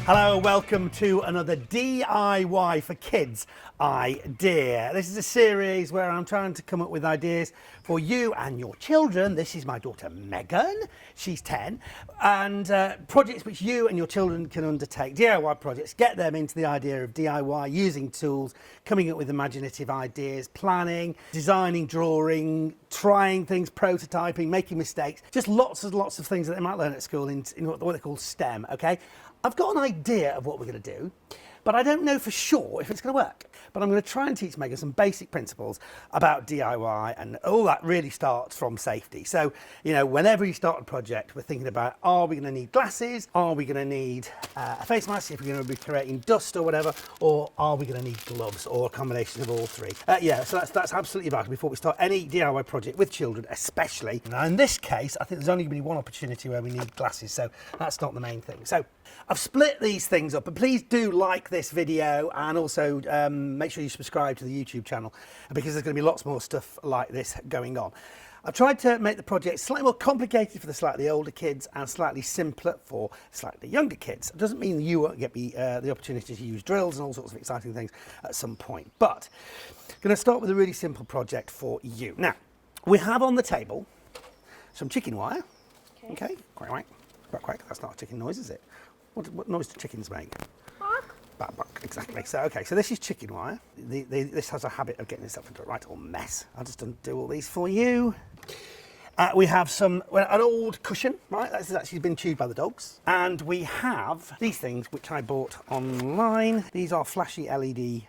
Hello, welcome to another DIY for Kids idea. This is a series where I'm trying to come up with ideas for you and your children. This is my daughter Megan, she's 10, and projects which you and your children can undertake, DIY projects, get them into the idea of DIY, using tools, coming up with imaginative ideas, planning, designing, drawing, trying things, prototyping, making mistakes, just lots and lots of things that they might learn at school in what they call STEM, okay? I've got an idea of what we're going to do, but I don't know for sure if it's going to work. But I'm going to try and teach Megan some basic principles about DIY, and all that really starts from safety. So, you know, whenever you start a project, we're thinking about, are we going to need glasses? Are we going to need a face mask if we're going to be creating dust or whatever? Or are we going to need gloves, or a combination of all three? Yeah, so that's absolutely vital before we start any DIY project with children, especially. Now, in this case, I think there's only going to be one opportunity where we need glasses, so that's not the main thing. So I've split these things up, and please do like this video, and also make sure you subscribe to the YouTube channel, because there's going to be lots more stuff like this going on. I've tried to make the project slightly more complicated for the slightly older kids and slightly simpler for slightly younger kids. It doesn't mean you won't get the opportunity to use drills and all sorts of exciting things at some point, but I'm going to start with a really simple project for you. Now, we have on the table some chicken wire. Okay, quack, quack, quack, quack. That's not a chicken noise, is it? What noise do chickens make? Bark, exactly. So, okay, so this is chicken wire. This has a habit of getting itself into a right old mess. I'll just undo all these for you. We have an old cushion, right? That's actually been chewed by the dogs. And we have these things which I bought online. These are flashy LED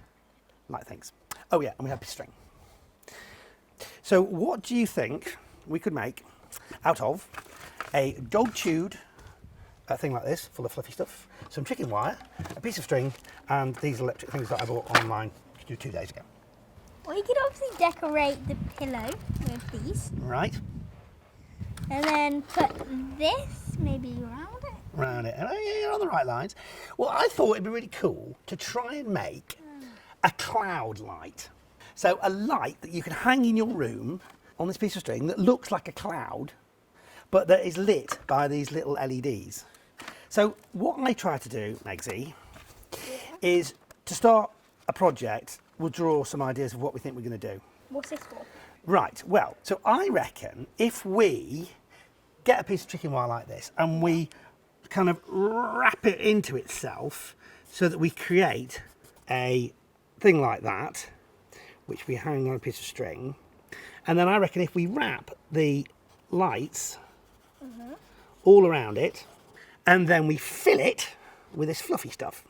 light things. Oh yeah, and we have a string. So what do you think we could make out of a dog chewed thing like this, full of fluffy stuff, some chicken wire, a piece of string, and these electric things that I bought online 2 days ago? Well, you could obviously decorate the pillow with these. Right. And then put this maybe around it. Around it. And you're on the right lines. Well, I thought it'd be really cool to try and make a cloud light. So a light that you can hang in your room on this piece of string that looks like a cloud, but that is lit by these little LEDs. So what I try to do, Megsy, is to start a project, we'll draw some ideas of what we think we're going to do. What's this for? Right, well, so I reckon if we get a piece of chicken wire like this and we kind of wrap it into itself so that we create a thing like that, which we hang on a piece of string, and then I reckon if we wrap the lights all around it, and then we fill it with this fluffy stuff,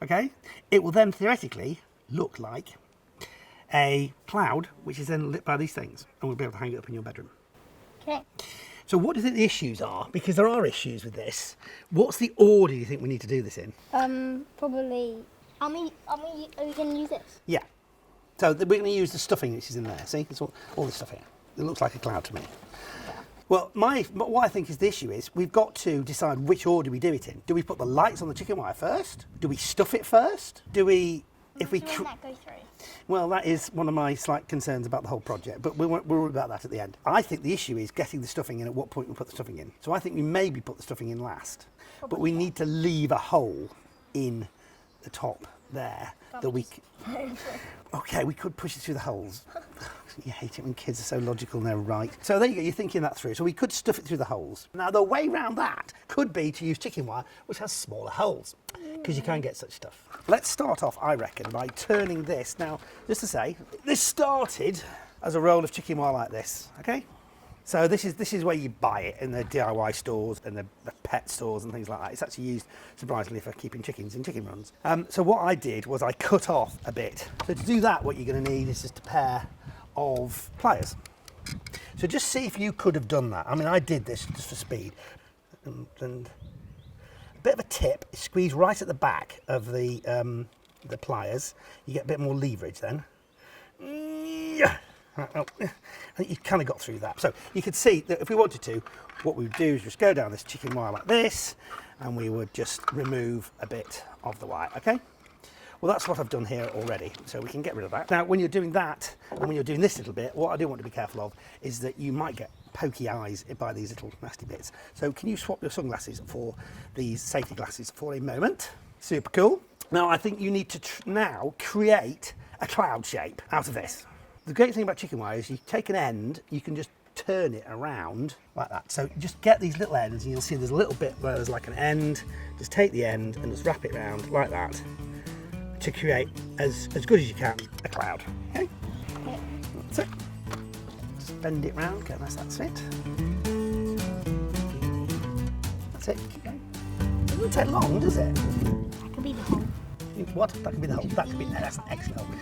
okay, it will then theoretically look like a cloud, which is then lit by these things, and we'll be able to hang it up in your bedroom. Okay. So what do you think the issues are? Because there are issues with this. What's the order you think we need to do this in? Probably. Are we going to use this? Yeah. So we're going to use the stuffing which is in there. See, it's all this stuff here. It looks like a cloud to me. Well, what I think is the issue is we've got to decide which order we do it in. Do we put the lights on the chicken wire first? Do we stuff it first? Do we, if we... When that goes through? Well, that is one of my slight concerns about the whole project, but we'll worry about that at the end. I think the issue is getting the stuffing in, at what point we put the stuffing in. So I think we maybe put the stuffing in last, but we need to leave a hole in the top there that we... Okay, we could push it through the holes. You hate it when kids are so logical and they're right. So there you go, you're thinking that through. So we could stuff it through the holes. Now the way around that could be to use chicken wire, which has smaller holes, because you can get such stuff. Let's start off, I reckon, by turning this. Now, just to say, this started as a roll of chicken wire like this, okay? So this is where you buy it in the DIY stores and the pet stores and things like that. It's actually used, surprisingly, for keeping chickens in chicken runs. So what I did was I cut off a bit. So to do that, what you're going to need is just a pair of pliers. So just see if you could have done that. I mean, I did this just for speed. And a bit of a tip is squeeze right at the back of the pliers. You get a bit more leverage then. I think you kind of got through that. So you could see that if we wanted to, what we would do is just go down this chicken wire like this, and we would just remove a bit of the wire, okay? Well, that's what I've done here already, so we can get rid of that. Now, when you're doing that, and when you're doing this little bit, what I do want to be careful of is that you might get pokey eyes by these little nasty bits. So can you swap your sunglasses for these safety glasses for a moment? Super cool. Now I think you need to now create a cloud shape out of this. The great thing about chicken wire is you take an end, you can just turn it around like that. So just get these little ends and you'll see there's a little bit where there's like an end. Just take the end and just wrap it around like that to create as good as you can a cloud. Okay? That's it. Just bend it round, okay, that's it. That's it, keep going. It doesn't take long, does it? That could be the hole. What? That could be the hole. That could be, that's an excellent hole.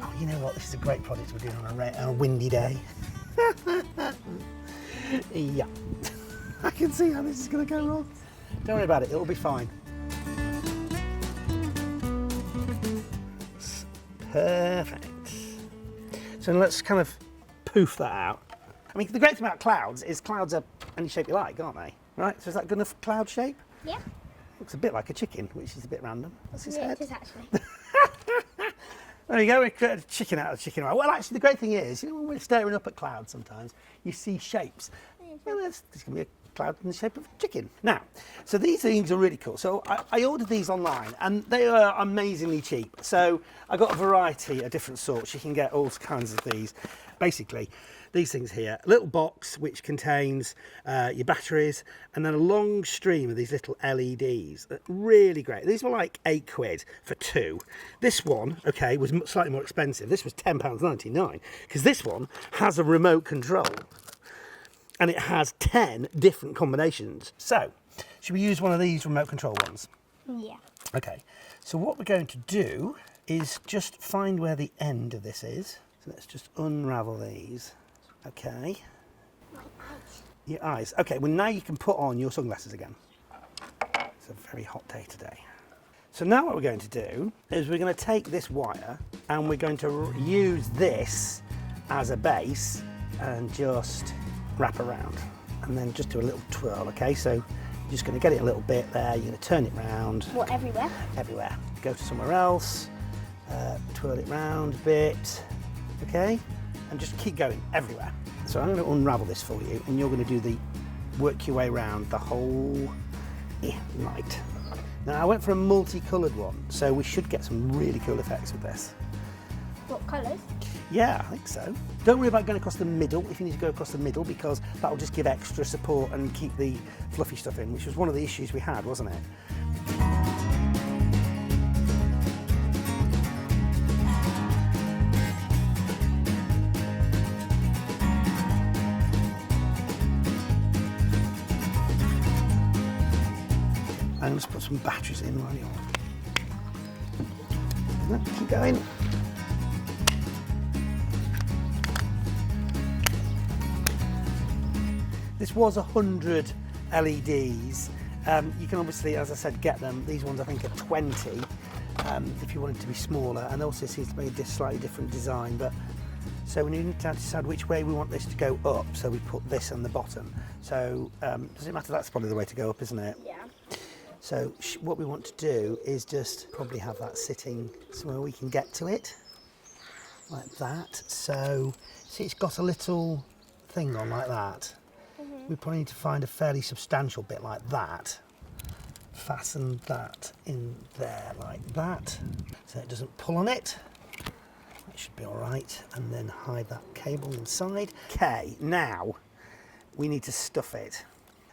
Oh, you know what? This is a great project we're doing on a windy day. Yeah. I can see how this is going to go wrong. Don't worry about it, it'll be fine. Perfect. So let's kind of poof that out. I mean, the great thing about clouds is clouds are any shape you like, aren't they? Right, so is that good enough cloud shape? Yeah. Looks a bit like a chicken, which is a bit random. That's his head. It is actually. There you go, we created a chicken out of chicken wire. Well, actually, the great thing is, you know, when we're staring up at clouds sometimes, you see shapes. Well, there's going to be a cloud in the shape of a chicken. Now, so these things are really cool. So I ordered these online, and they are amazingly cheap. So I got a variety of different sorts. You can get all kinds of these. Basically, these things here, a little box which contains your batteries, and then a long stream of these little LEDs. Really great. These were like £8 for 2. This one, okay, was slightly more expensive. This was £10.99 because this one has a remote control and it has 10 different combinations. So, should we use one of these remote control ones? Yeah. Okay, so what we're going to do is just find where the end of this is. So let's just unravel these. Okay. My eyes. Your eyes. Okay, well now you can put on your sunglasses again. It's a very hot day today. So now what we're going to do is we're going to take this wire and we're going to use this as a base and just wrap around and then just do a little twirl. Okay, so you're just going to get it a little bit there, you're going to turn it round. What, everywhere? Everywhere. Go to somewhere else, twirl it round a bit, okay, and just keep going everywhere. So I'm going to unravel this for you and you're going to do work your way around the whole night. Now I went for a multicoloured one, so we should get some really cool effects with this. What colours? Yeah, I think so. Don't worry about going across the middle if you need to go across the middle, because that'll just give extra support and keep the fluffy stuff in, which was one of the issues we had, wasn't it? And let's put some batteries in while you're... Keep going. This was 100 LEDs. You can obviously, as I said, get them. These ones I think are 20 if you want it to be smaller, and also seems to be a slightly different design. But so we need to decide which way we want this to go up. So we put this on the bottom. So does it matter? That's probably the way to go up, isn't it? Yeah. So what we want to do is just probably have that sitting somewhere we can get to it, like that. So see, it's got a little thing on like that. We probably need to find a fairly substantial bit like that. Fasten that in there like that, so it doesn't pull on it. That should be all right. And then hide that cable inside. Okay, now we need to stuff it.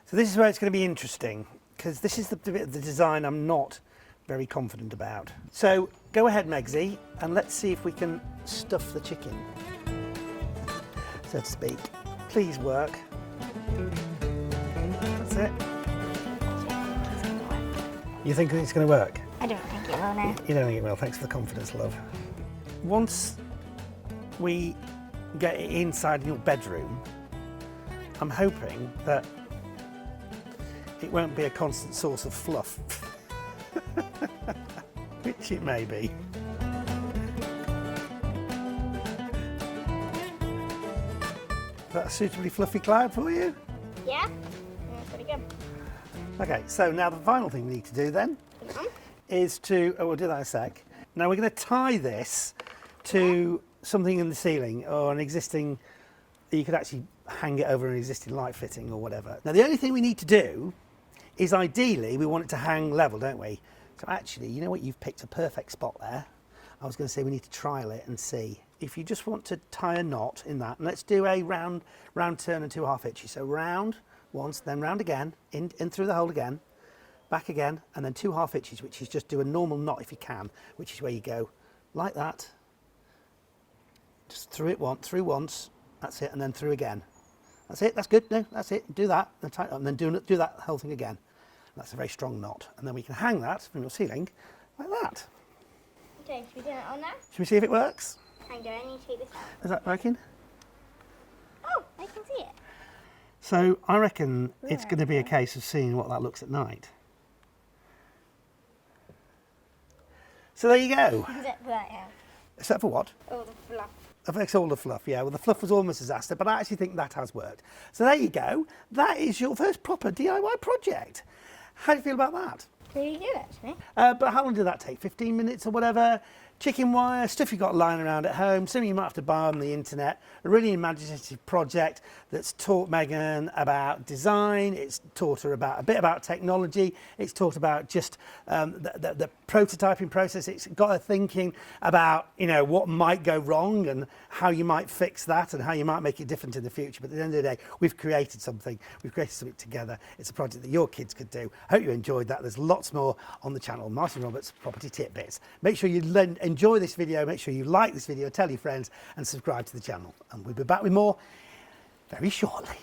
So this is where it's going to be interesting, because this is the bit of the design I'm not very confident about. So go ahead, Megsy, and let's see if we can stuff the chicken, so to speak. Please work. That's it. You think it's going to work? I don't think it will now. You don't think it will. Thanks for the confidence, love. Once we get it inside your bedroom, I'm hoping that it won't be a constant source of fluff, which it may be. Is that a suitably fluffy cloud for you? Yeah? That's pretty good. Okay, so now the final thing we need to do then is to, we'll do that in a sec. Now we're going to tie this to something in the ceiling or an existing, you could actually hang it over an existing light fitting or whatever. Now the only thing we need to do is ideally we want it to hang level, don't we? So actually, you know what, you've picked a perfect spot there. I was going to say we need to trial it and see. If you just want to tie a knot in that, and let's do a round turn and 2 half hitches. So round once, then round again, in through the hole again, back again, and then 2 half hitches, which is just do a normal knot if you can, which is where you go like that, just through once, that's it, and then through again. That's it, that's good, no, that's it, do that, and tighten up, and then do that whole thing again. That's a very strong knot, and then we can hang that from your ceiling like that. Okay, should we do it on now? Should we see if it works? Hang on, I need to take this out. Is that working? Oh, I can see it. So I reckon it's going to be a case of seeing what that looks at night. So there you go. Except for that, yeah. Except for what? All the fluff. Affects all the fluff, yeah. Well, the fluff was almost a disaster, but I actually think that has worked. So there you go. That is your first proper DIY project. How do you feel about that? Pretty good, actually. But how long did that take? 15 minutes or whatever? Chicken wire, stuff you've got lying around at home, something you might have to buy on the internet. A really imaginative project that's taught Megan about design, it's taught her about a bit about technology, it's taught about just the prototyping process, it's got her thinking about, you know, what might go wrong and how you might fix that and how you might make it different in the future. But at the end of the day, we've created something together. It's a project that your kids could do. Hope you enjoyed that. There's lots more on the channel, Martin Roberts Property Tidbits. Make sure you enjoy this video, make sure you like this video, tell your friends and subscribe to the channel. And we'll be back with more very shortly.